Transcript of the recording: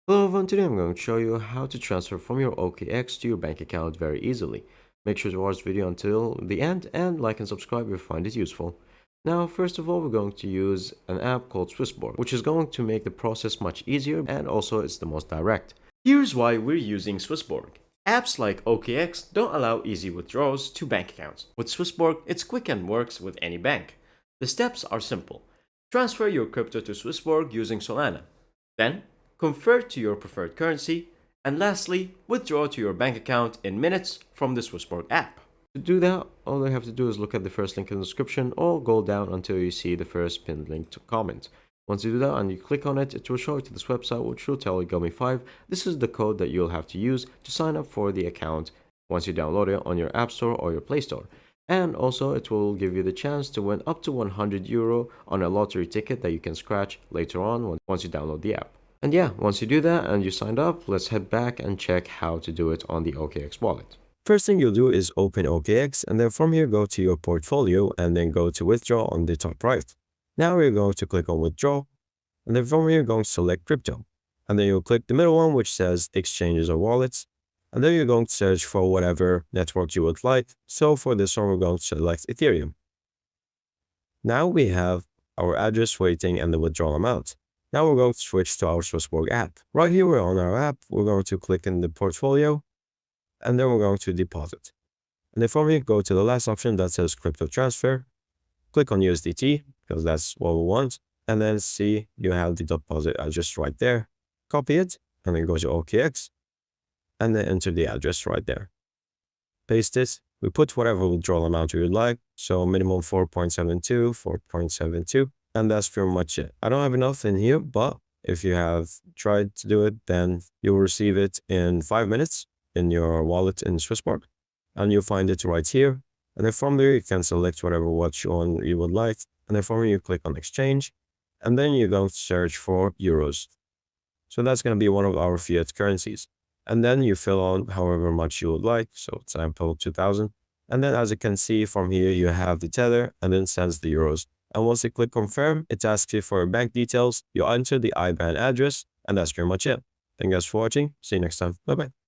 Hello everyone, today I'm going to show you how to transfer from your OKX to your bank account very easily. Make sure to watch the video until the end and like and subscribe if you find it useful. Now, first of all, we're going to use an app called Swissborg, which is going to make the process much easier and also it's the most direct. Here's why we're using Swissborg. Apps like OKX don't allow easy withdrawals to bank accounts. With Swissborg, it's quick and works with any bank. The steps are simple. Transfer your crypto to Swissborg using Solana. Then, convert to your preferred currency, and lastly, withdraw to your bank account in minutes from the Swissborg app. To do that, all you have to do is look at the first link in the description or go down until you see the first pinned link to comment. Once you do that and you click on it, it will show you to this website which will tell you Gummy5. This is the code that you'll have to use to sign up for the account once you download it on your App Store or your Play Store. And also it will give you the chance to win up to €100 on a lottery ticket that you can scratch later on once you download the app. And yeah, once you do that and you signed up, let's head back and check how to do it on the OKX wallet. First thing you'll do is open OKX, and then from here go to your portfolio and then go to withdraw on the top right. Now we're going to click on withdraw, and then from here you're going to select crypto. And then you'll click the middle one which says exchanges or wallets. And then you're going to search for whatever network you would like. So for this one, we're going to select Ethereum. Now we have our address, rating, and the withdrawal amount. Now we're going to switch to our Swissborg app. Right here, we're on our app. We're going to click in the portfolio, and then we're going to deposit. And then from here, go to the last option that says crypto transfer. Click on USDT because that's what we want. And then see you have the deposit address right there. Copy it, and then go to OKX, and then enter the address right there. Paste it. We put whatever withdrawal amount you would like. So minimum 4.72, 4.72. And that's pretty much it. I don't have enough in here, but if you have tried to do it, then you'll receive it in 5 minutes in your wallet in Swissborg. And you'll find it right here. And then from there, you can select whatever watch on you would like. And then from here, you click on exchange. And then you're going to search for euros. So that's going to be one of our fiat currencies. And then you fill on however much you would like. So example, 2000. And then as you can see from here, you have the tether and then sends the euros. And once you click confirm, it asks you for your bank details. You enter the IBAN address, and that's pretty much it. Thank you guys for watching. See you next time. Bye-bye.